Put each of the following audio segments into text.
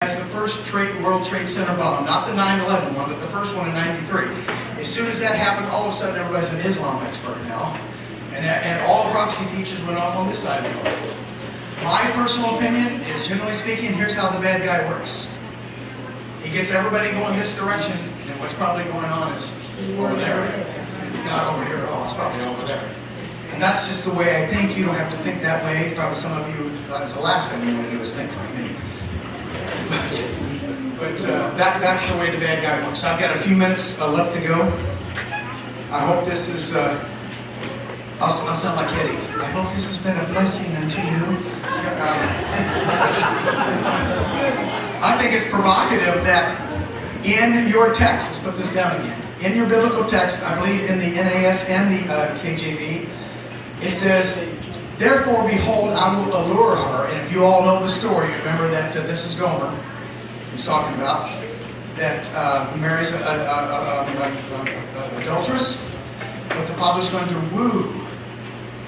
as the first World Trade Center bomb, not the 9/11 one, but the first one in '93. As soon as that happened, all of a sudden everybody's an Islam expert now. And all the prophecy teachers went off on this side of the world. My personal opinion is, generally speaking, here's how the bad guy works. He gets everybody going this direction, and what's probably going on is over there. Not over here at all, it's probably over there. And that's just the way I think. You don't have to think that way. Probably some of you, that's the last thing you want to do is think like me. But that's the way the bad guy works. I've got a few minutes left to go. I hope this is, I'll sound like Eddie. I hope this has been a blessing unto you. I think it's provocative that in your text, let's put this down again. In your biblical text, I believe in the NAS and the KJV, it says, "Therefore, behold, I will allure her." And if you all know the story, you remember that this is Gomer he's talking about, that marries an adulteress, but the father's going to woo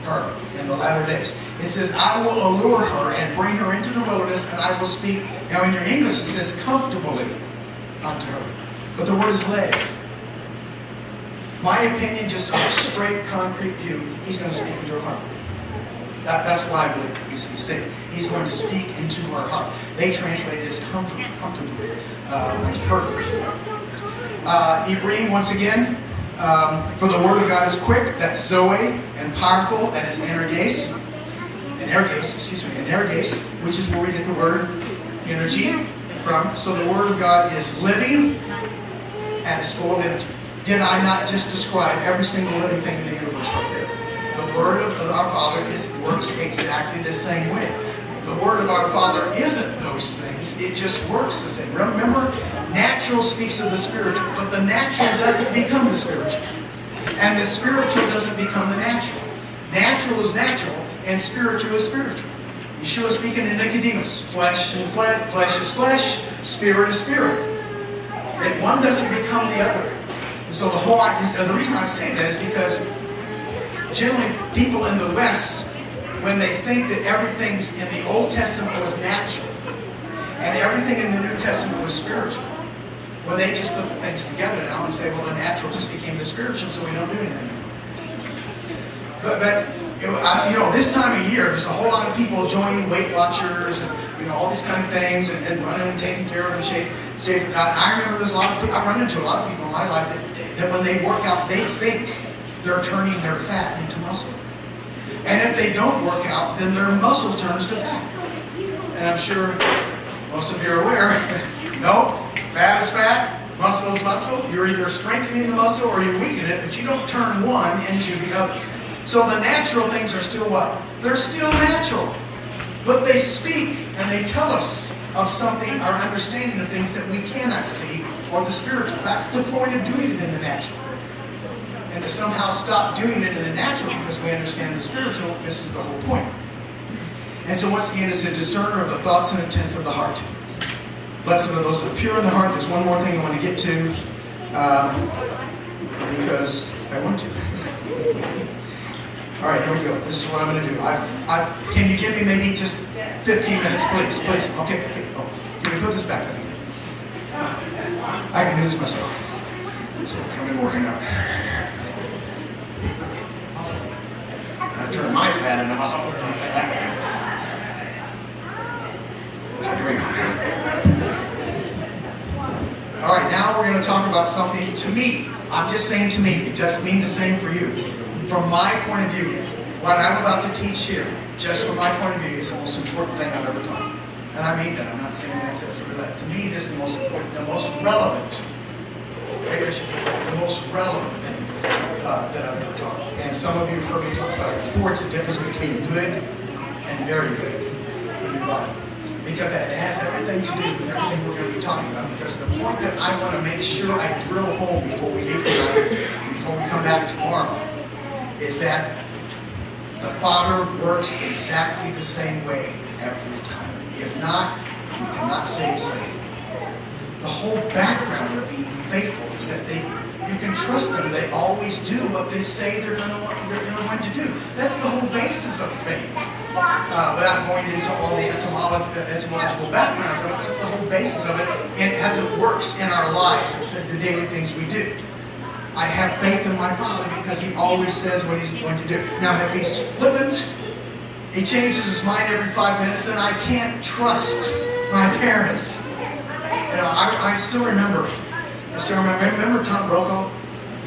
her in the latter days. It says, "I will allure her and bring her into the wilderness, and I will speak." Now in your English it says "comfortably" unto her, but the word is "lay." My opinion, just on a straight, concrete view, he's going to speak into her heart. That's why I believe you say he's going to speak into her heart. They translate it as comfortably, perfect. Ibrahim, once again, for the word of God is quick, that's Zoe, and powerful, that is energes, which is where we get the word energy from. So the word of God is living and is full of energy. Did I not just describe every single living thing in the universe right there? The word of our Father works exactly the same way. The word of our Father isn't those things. It just works the same. Remember, natural speaks of the spiritual, but the natural doesn't become the spiritual. And the spiritual doesn't become the natural. Natural is natural, and spiritual is spiritual. Yeshua speaking to Nicodemus, flesh and flesh is flesh, spirit is spirit. And one doesn't become the other. So the reason I say that is because generally people in the West, when they think that everything's in the Old Testament was natural and everything in the New Testament was spiritual, well, they just put the things together now and say, well, the natural just became the spiritual, so we don't do anything. But this time of year, there's a whole lot of people joining Weight Watchers and all these kind of things and running and taking care of and shape. I remember there's a lot of people, I run into a lot of people in my life that when they work out, they think they're turning their fat into muscle. And if they don't work out, then their muscle turns to fat. And I'm sure most of you are aware, no, fat is fat, muscle is muscle. You're either strengthening the muscle or you weaken it, but you don't turn one into the other. So the natural things are still what? They're still natural. But they speak and they tell us of something, our understanding of things that we cannot see, or the spiritual. That's the point of doing it in the natural. And to somehow stop doing it in the natural because we understand the spiritual, this is the whole point. And so once again, it's a discerner of the thoughts and intents of the heart. Blessed are those that are pure in the heart. There's one more thing I want to get to, because I want to. All right, here we go. This is what I'm going to do. Can you give me maybe just 15 minutes, please? Okay. Oh, can we put this back up again? I can do this myself. So I've been working out. I turn my fat into muscle. Here we go. All right, now we're going to talk about something to me. I'm just saying to me. It doesn't mean the same for you. From my point of view, what I'm about to teach here, just from my point of view, is the most important thing I've ever taught. And I mean that. I'm not saying that to me, this is the most important, the most relevant thing that I've ever taught. And some of you have heard me talk about it before. It's the difference between good and very good in your body. Because that has everything to do with everything we're going to be talking about. Because the point that I want to make sure I drill home before we leave tonight, before we come back tomorrow, is that the Father works exactly the same way every time. If not, we cannot say saved. The whole background of being faithful is that you can trust them. They always do what they say they're going to do. That's the whole basis of faith. without going into all the etymological backgrounds of it, that's the whole basis of it, and as it works in our lives, the daily things we do. I have faith in my Father because He always says what He's going to do. Now, if He's flippant, He changes His mind every 5 minutes, then I can't trust my parents. I still remember. Remember Tom Brokaw?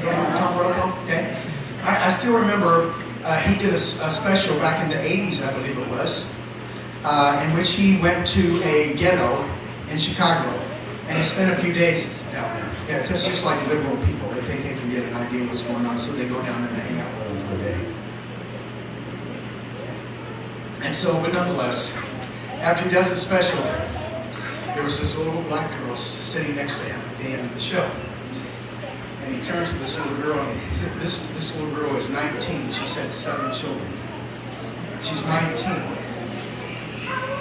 You remember Tom Brokaw? Okay. I still remember he did a special back in the 80s, I believe it was, in which he went to a ghetto in Chicago, and he spent a few days down there. Yeah, it's just like liberal people. They think they can get an idea of what's going on, so they go down there and hang out with them for a day. And so, but nonetheless, after he does the special, there was this little black girl sitting next to him at the end of the show. And he turns to this little girl, and he said, this little girl is 19. She's had 7 children. She's 19.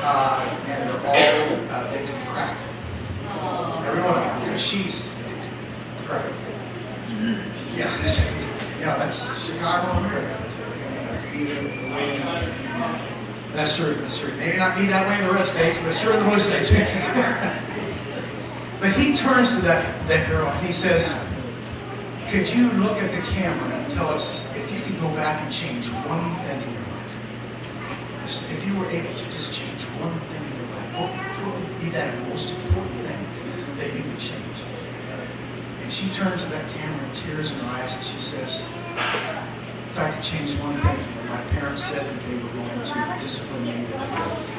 And they're all addicted to crack. Every one of them, because she's addicted to crack. Yeah, that's Chicago, America. That's true, that's true. Maybe not be that way in the red states, but it's true in the blue states. But he turns to that girl and he says, could you look at the camera and tell us if you could go back and change one thing in your life? If you were able to just change one thing in your life, what would be that most important thing that you would change? And she turns to that camera, tears in her eyes, and she says, if I could change one thing, my parents said that they were going to discipline me that they loved.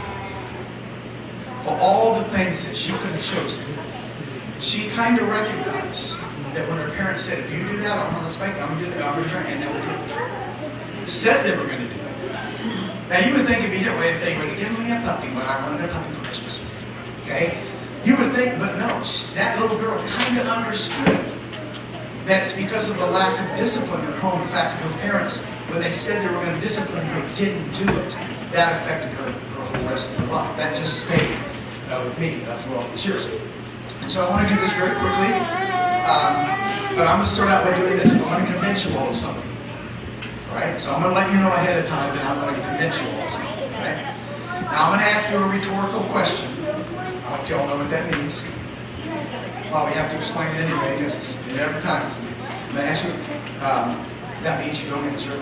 For all the things that she could have chosen, she kind of recognized that when her parents said, if you do that, I'm going to spank you, I'm going to do that, I'm going to try, and they were said they were going to do it. Now you would think it'd be different if they would have given me a puppy when I wanted a puppy for Christmas. Okay? You would think, but no, that little girl kind of understood that it's because of the lack of discipline at home. In fact, her parents, when they said they were going to discipline her, didn't do it. That affected her whole rest of her life. That just stayed with me for all these years. And so I want to do this very quickly. But I'm going to start out by doing this. I want to convince you all of something. All right? So I'm going to let you know ahead of time that I'm going to convince you all of something. All right? Now I'm going to ask you a rhetorical question. I hope you all know what that means. Well, we have to explain it anyway because it's every time. I'm going to ask you, that means you don't answer.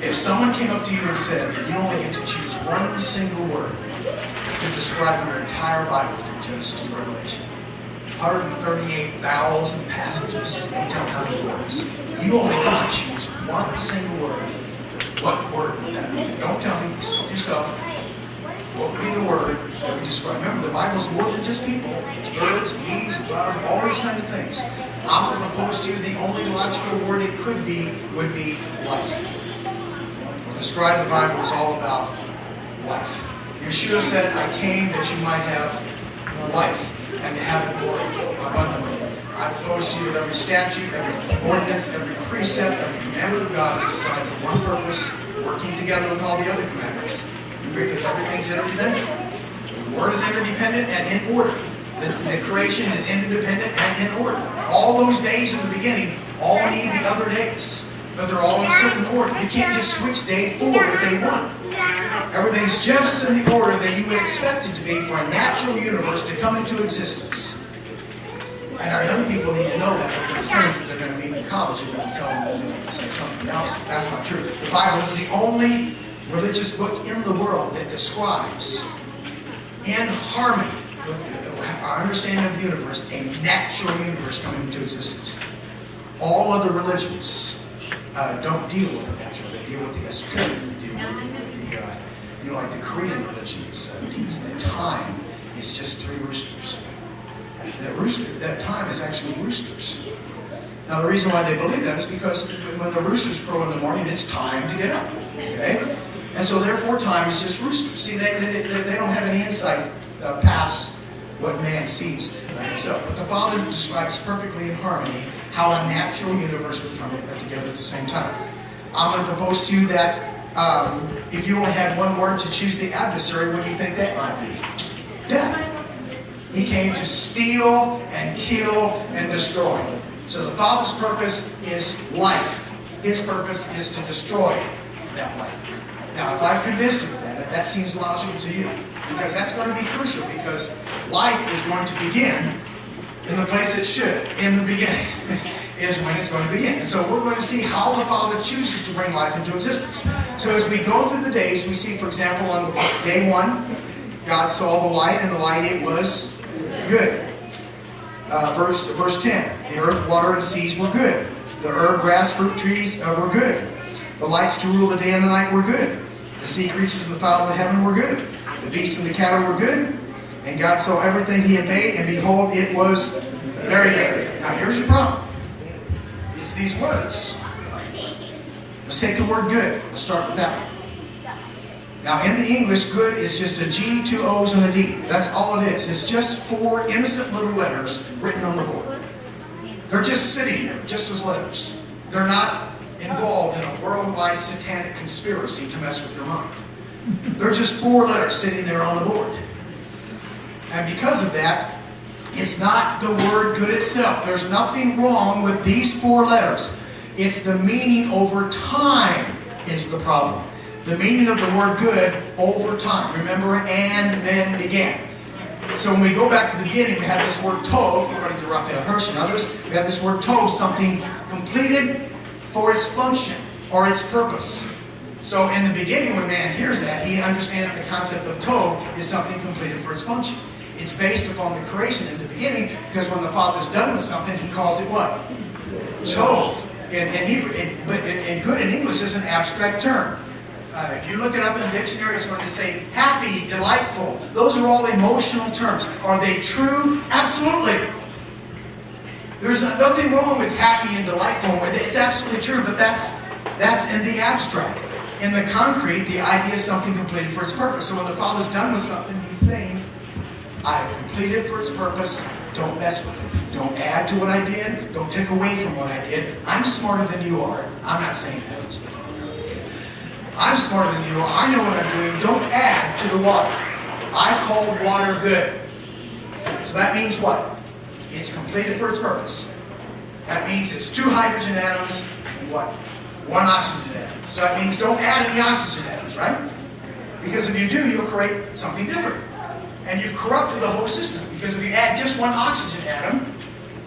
If someone came up to you and said that you only get to choose one single word to describe your entire Bible from Genesis to Revelation, 138,000 passages, don't tell me how many words, you only get to choose one single word, what word would that be? Don't tell me, yourself. What would be the word that we describe? Remember, the Bible is more than just people. It's birds, bees, flowers, all these kind of things. I'm going to propose to you the only logical word it could be would be life. To describe the Bible is all about life. Yeshua said, I came that you might have life and to have it more abundantly. I propose to you that every statute, every ordinance, every precept, every commandment of God is designed for one purpose, working together with all the other commandments. Because everything's interdependent. The Word is interdependent and in order. The creation is interdependent and in order. All those days in the beginning all need the other days. But they're all in a certain order. You can't just switch day 4 to day 1. Everything's just in the order that you would expect it to be for a natural universe to come into existence. And our young people need to know that. Their friends that they're going to meet in college are going to tell them they're going to say something else. That's not true. The Bible is the only religious book in the world that describes in harmony with our understanding of the universe a natural universe coming into existence. All other religions don't deal with the natural. They deal with the esoteric. They deal with like the Korean religions. The time is just 3 roosters. That time is actually roosters. Now the reason why they believe that is because when the roosters crow in the morning, it's time to get up. Okay? And so therefore time is just roosters. See, they don't have any insight past what man sees himself. But the Father describes perfectly in harmony how a natural universe would come together at the same time. I'm going to propose to you that if you only had one word to choose the adversary, what do you think that might be? Death. He came to steal and kill and destroy. So the Father's purpose is life. His purpose is to destroy that life. Now, if I've convinced you of that, if that seems logical to you, because that's going to be crucial, because life is going to begin in the place it should, in the beginning, is when it's going to begin. And so we're going to see how the Father chooses to bring life into existence. So as we go through the days, we see, for example, on day 1, God saw the light, and the light, it was good. Verse 10, the earth, water, and seas were good. The herb, grass, fruit, trees were good. The lights to rule the day and the night were good. The sea creatures and the fowl of the heaven were good. The beasts and the cattle were good. And God saw everything he had made, and behold, it was very good. Now here's your problem. It's these words. Let's take the word good. Let's start with that one. Now in the English, good is just a G, 2 O's, and a D. That's all it is. It's just 4 innocent little letters written on the board. They're just sitting there, just as letters. They're not involved in a worldwide satanic conspiracy to mess with your mind. They're just 4 letters sitting there on the board. And because of that, it's not the word good itself. There's nothing wrong with these 4 letters. It's the meaning over time is the problem. The meaning of the word good over time. Remember, and then began. So when we go back to the beginning, we have this word tov, according to Raphael Hirsch and others, we have this word tov, something completed for its function or its purpose. So in the beginning, when man hears that, he understands the concept of tov is something completed for its function. It's based upon the creation in the beginning, because when the Father's done with something, he calls it what? Tov. In Hebrew. But in good in English is an abstract term. If you look it up in the dictionary, it's going to say happy, delightful. Those are all emotional terms. Are they true? Absolutely. There's nothing wrong with happy and delightful. It's absolutely true, but that's in the abstract. In the concrete, the idea is something completed for its purpose. So when the Father's done with something, he's saying, I have completed it for its purpose. Don't mess with it. Don't add to what I did. Don't take away from what I did. I'm smarter than you are. I'm not saying that. I'm smarter than you are. I know what I'm doing. Don't add to the water. I called water good. So that means what? It's completed for its purpose. That means it's 2 hydrogen atoms and what? 1 oxygen atom. So that means don't add any oxygen atoms, right? Because if you do, you'll create something different. And you've corrupted the whole system. Because if you add just 1 oxygen atom,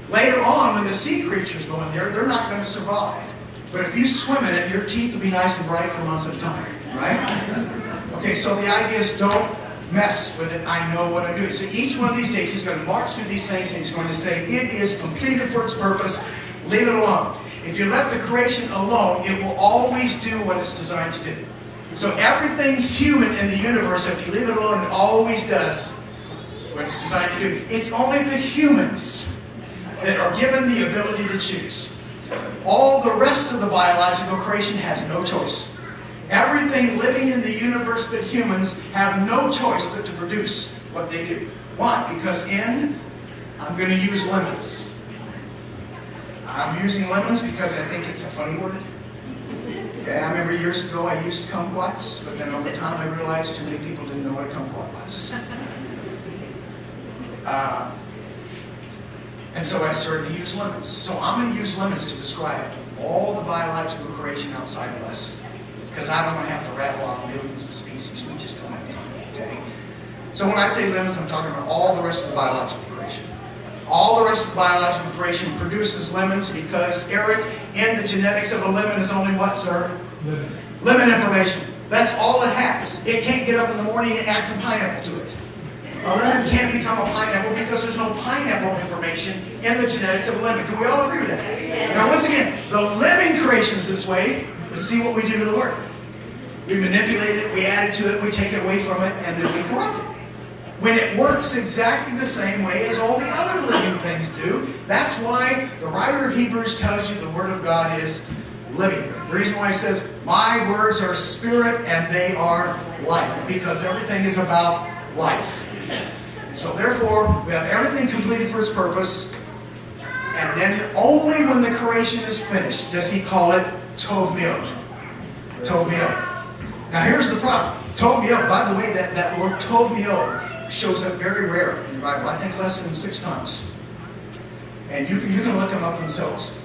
later on when the sea creatures go in there, they're not going to survive. But if you swim in it, your teeth will be nice and bright for months at a time, right? Okay, so the idea is don't mess with it. I know what I'm doing. So each one of these days, he's going to march through these things, and he's going to say, it is completed for its purpose. Leave it alone. If you let the creation alone, it will always do what it's designed to do. So everything human in the universe, if you leave it alone, it always does what it's designed to do. It's only the humans that are given the ability to choose. All the rest of the biological creation has no choice. Everything living in the universe but humans have no choice but to produce what they do. Why? Because I'm going to use lemons. I'm using lemons because I think it's a funny word. Okay, I remember years ago I used kumquats, but then over time I realized too many people didn't know what a kumquat was. And so I started to use lemons. So I'm going to use lemons to describe all the biological creation outside of us. Because I don't want to have to rattle off millions of species. We just don't have time, okay? So when I say lemons, I'm talking about all the rest of the biological creation. All the rest of the biological creation produces lemons because, Eric, in the genetics of a lemon is only what, sir? Lemon information. That's all it has. It can't get up in the morning and add some pineapple to it. A lemon can't become a pineapple because there's no pineapple information in the genetics of a lemon. Can we all agree with that? Now, once again, the living creation's this way. Let's see what we do to the word. We manipulate it, we add it to it, we take it away from it, and then we corrupt it. When it works exactly the same way as all the other living things do, that's why the writer of Hebrews tells you the Word of God is living. The reason why he says, my words are spirit and they are life, because everything is about life. And so therefore, we have everything completed for its purpose, and then only when the creation is finished does he call it Tov Miot. Tov Miot. Now here's the problem. Tov Miot, by the way, that word Tov Miot shows up very rare in the Bible. I think less than 6 times. And you can look them up yourself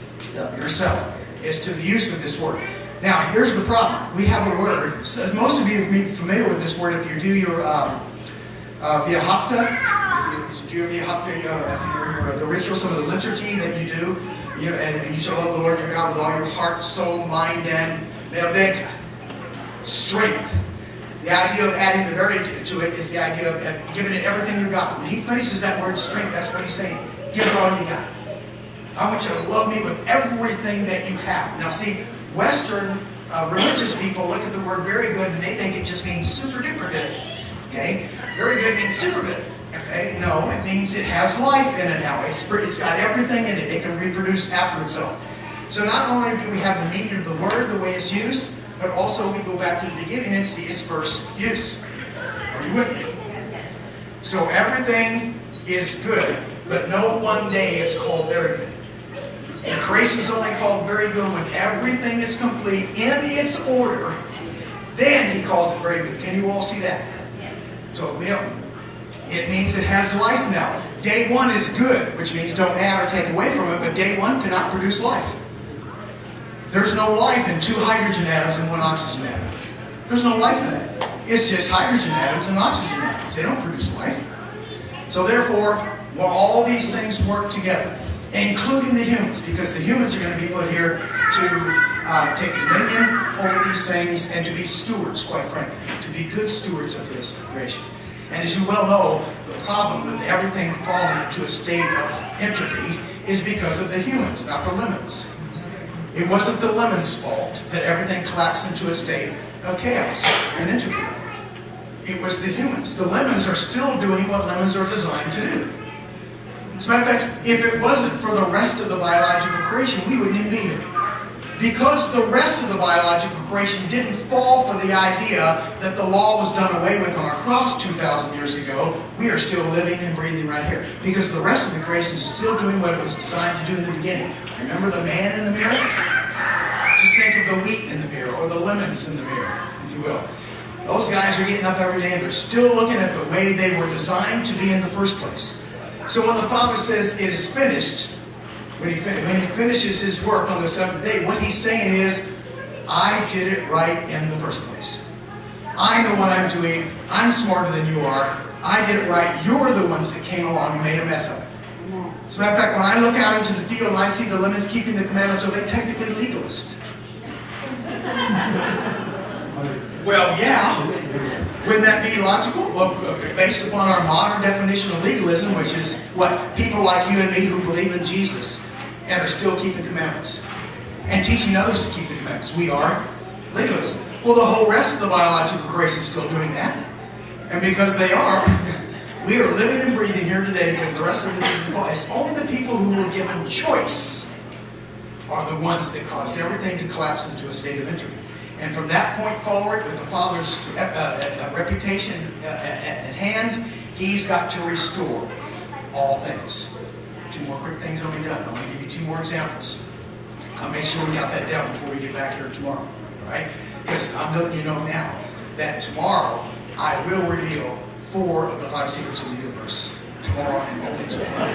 as to the use of this word. Now, here's the problem. We have a word. So most of you are familiar with this word if you do your Via Hafta. If you do your Via Hafta, if you're the ritual, some of the liturgy that you do, and you shall love the Lord your God with all your heart, soul, mind, and meldeka. Strength. The idea of adding the very to it is the idea of giving it everything you got. When he finishes that word strength, that's what he's saying. Give it all you got. I want you to love me with everything that you have. Now see, Western religious people look at the word very good and they think it just means super duper good. Okay? Very good means super good. Okay? No, it means it has life in it now. It's got everything in it. It can reproduce after itself. So not only do we have the meaning of the word, the way it's used, but also we go back to the beginning and see its first use. Are you with me? So everything is good, but no one day is called very good. And creation is only called very good when everything is complete in its order. Then he calls it very good. Can you all see that? So, it means it has life now. Day one is good, which means don't add or take away from it, but day one cannot produce life. There's no life in 2 hydrogen atoms and 1 oxygen atom. There's no life in that. It's just hydrogen atoms and oxygen atoms. They don't produce life. So therefore, all these things work together, including the humans, because the humans are going to be put here to take dominion over these things and to be stewards, quite frankly, to be good stewards of this creation. And as you well know, the problem with everything falling into a state of entropy is because of the humans, not the lemons. It wasn't the lemons' fault that everything collapsed into a state of chaos and entropy. It was the humans. The lemons are still doing what lemons are designed to do. As a matter of fact, if it wasn't for the rest of the biological creation, we wouldn't even be here. Because the rest of the biological creation didn't fall for the idea that the law was done away with on a cross 2,000 years ago, we are still living and breathing right here. Because the rest of the creation is still doing what it was designed to do in the beginning. Remember the man in the mirror? Just think of the wheat in the mirror, or the lemons in the mirror, if you will. Those guys are getting up every day and they're still looking at the way they were designed to be in the first place. So when the Father says it is finished, when he finishes his work on the 7th day, what he's saying is, I did it right in the first place. I know what I'm doing. I'm smarter than you are. I did it right. You're the ones that came along and made a mess of it. As a matter of fact, when I look out into the field and I see the lemons keeping the commandments, are they technically legalist? Well, yeah. Wouldn't that be logical? Well, based upon our modern definition of legalism, which is what? People like you and me who believe in Jesus and are still keeping commandments and teaching others to keep the commandments. We are legalists. Well, the whole rest of the biological creation is still doing that. And because they are, we are living and breathing here today because the rest of the people, it's only the people who were given choice are the ones that caused everything to collapse into a state of entropy. And from that point forward, with the Father's reputation at hand, he's got to restore all things. 2 more quick things will be done. I'm going to give you 2 more examples. I'll make sure we got that down before we get back here tomorrow. All right? Because I'm letting you know now that tomorrow I will reveal 4 of the 5 secrets of the universe. Tomorrow and only tomorrow.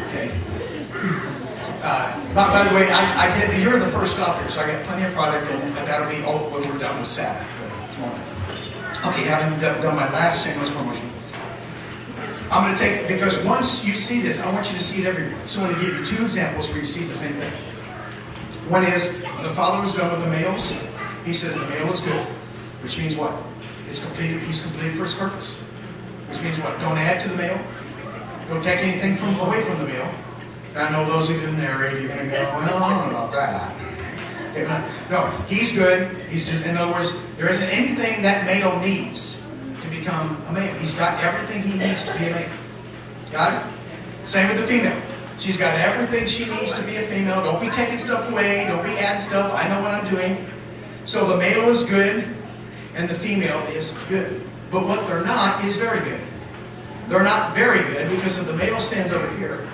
Okay? By the way, I did. You're the first stop here, so I got plenty of product, but that'll be when we're done with Sabbath tomorrow. Okay, having done my last shameless promotion, I'm going to take, because once you see this, I want you to see it everywhere. So I'm going to give you 2 examples where you see the same thing. One is when the Father was done with the males, he says the male is good, which means what? It's completed. He's completed for his purpose, which means what? Don't add to the male. Don't take anything away from the male. I know those who've been married, you're going to go, well, I don't know about that. Okay, no, he's good. He's just, in other words, there isn't anything that male needs to become a male. He's got everything he needs to be a male. Got it? Same with the female. She's got everything she needs to be a female. Don't be taking stuff away. Don't be adding stuff. I know what I'm doing. So the male is good, and the female is good. But what they're not is very good. They're not very good because if the male stands over here,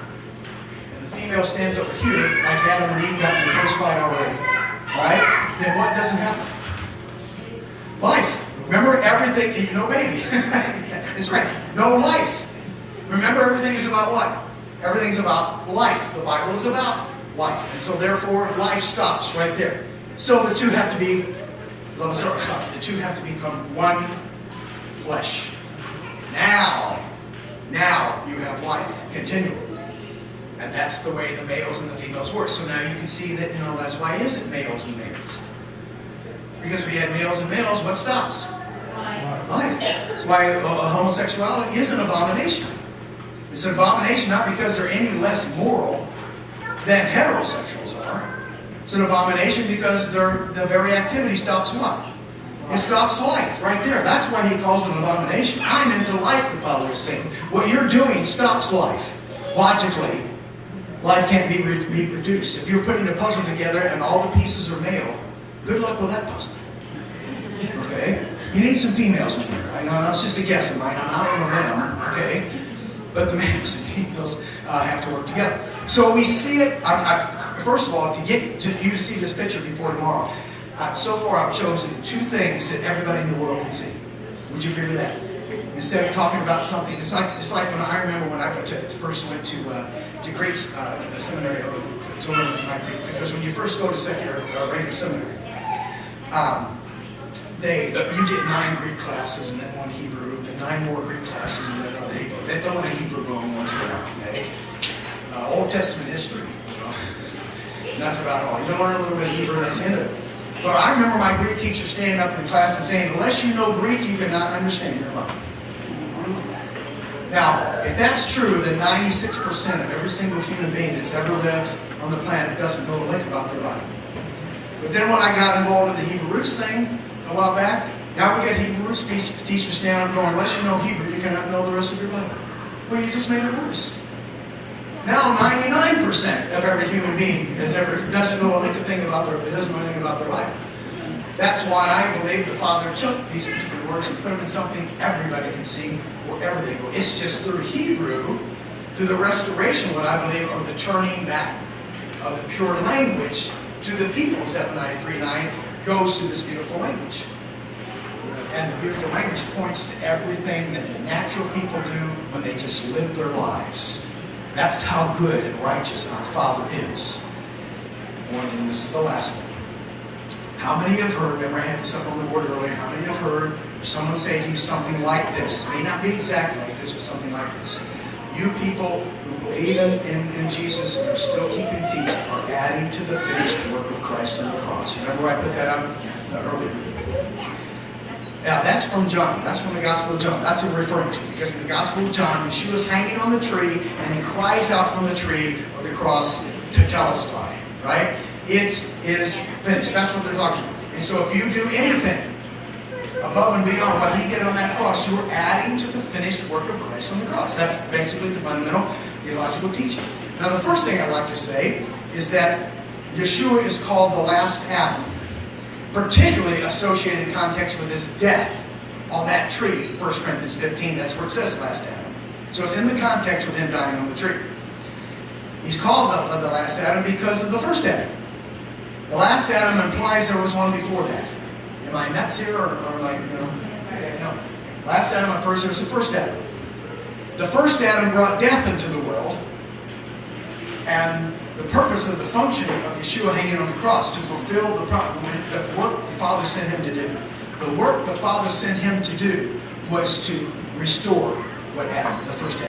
female stands over here, like Adam and Eve got in the first fight already, right? Then what doesn't happen? Life. Remember everything, no baby. That's right. No life. Remember everything is about what? Everything's about life. The Bible is about life. And so therefore, life stops right there. So the two have to be, the two have to become one flesh. Now you have life continually. And that's the way the males and the females work. So now you can see that, that's why it isn't males and males. Because if you had males and males, what stops? Life. That's why homosexuality is an abomination. It's an abomination not because they're any less moral than heterosexuals are. It's an abomination because the very activity stops what? It stops life right there. That's why he calls it an abomination. I'm into life, the Father is saying. What you're doing stops life. Logically, life can't be reproduced. If you're putting a puzzle together and all the pieces are male, good luck with that puzzle. Okay? You need some females in here. I know it's just a guess of mine. I'm out on a limb. Okay? But the males and females have to work together. So we see it. First of all, to get you to see this picture before tomorrow, so far I've chosen two things that everybody in the world can see. Would you agree with that? Instead of talking about something, it's like when I remember when I first went to Greek seminary, because when you first go to regular seminary, you get 9 Greek classes and then 1 Hebrew, and then 9 more Greek classes and then another Hebrew. They throw in a Hebrew bone once in a while. Okay? Old Testament history. And that's about all. You learn a little bit of Hebrew, that's the end of it. But I remember my Greek teacher standing up in the class and saying, unless you know Greek, you cannot understand your Bible. Now, if that's true, then 96% of every single human being that's ever lived on the planet doesn't know a lick about their Bible. But then when I got involved in the Hebrew roots thing a while back, now we get Hebrew roots teachers standing up going, unless you know Hebrew, you cannot know the rest of your Bible. Well, you just made it worse. Now 99% of every human being doesn't know a lick of thing about anything about their Bible. That's why I believe the Father took these particular words and put them in something everybody can see wherever they go. It's just through Hebrew, through the restoration, what I believe, of the turning back of the pure language to the people, 7939 goes to this beautiful language. And the beautiful language points to everything that the natural people do when they just live their lives. That's how good and righteous our Father is. And this is the last one. How many have heard, remember I had this up on the board earlier, how many have heard someone say to you something like this? It may not be exactly like this, but something like this. You people who believe in Jesus and are still keeping feast are adding to the finished work of Christ on the cross. Remember I put that up earlier? Now that's from John. That's from the Gospel of John. That's what we're referring to. Because in the Gospel of John, Yeshua's hanging on the tree and he cries out from the tree or the cross to Telestai. Right? It is finished. That's what they're talking about. And so if you do anything above and beyond what he did on that cross, you're adding to the finished work of Christ on the cross. That's basically the fundamental theological teaching. Now the first thing I'd like to say is that Yeshua is called the last Adam, particularly associated in context with his death on that tree. 1 Corinthians 15, that's where it says last Adam. So it's in the context with him dying on the tree. He's called the last Adam because of the first Adam. The last Adam implies there was one before that. Am I nuts here or am I, no. Last Adam refers to as the first Adam. The first Adam brought death into the world, and the purpose of the function of Yeshua hanging on the cross to fulfill the work the Father sent him to do. The work the Father sent him to do was to restore what Adam, the first Adam.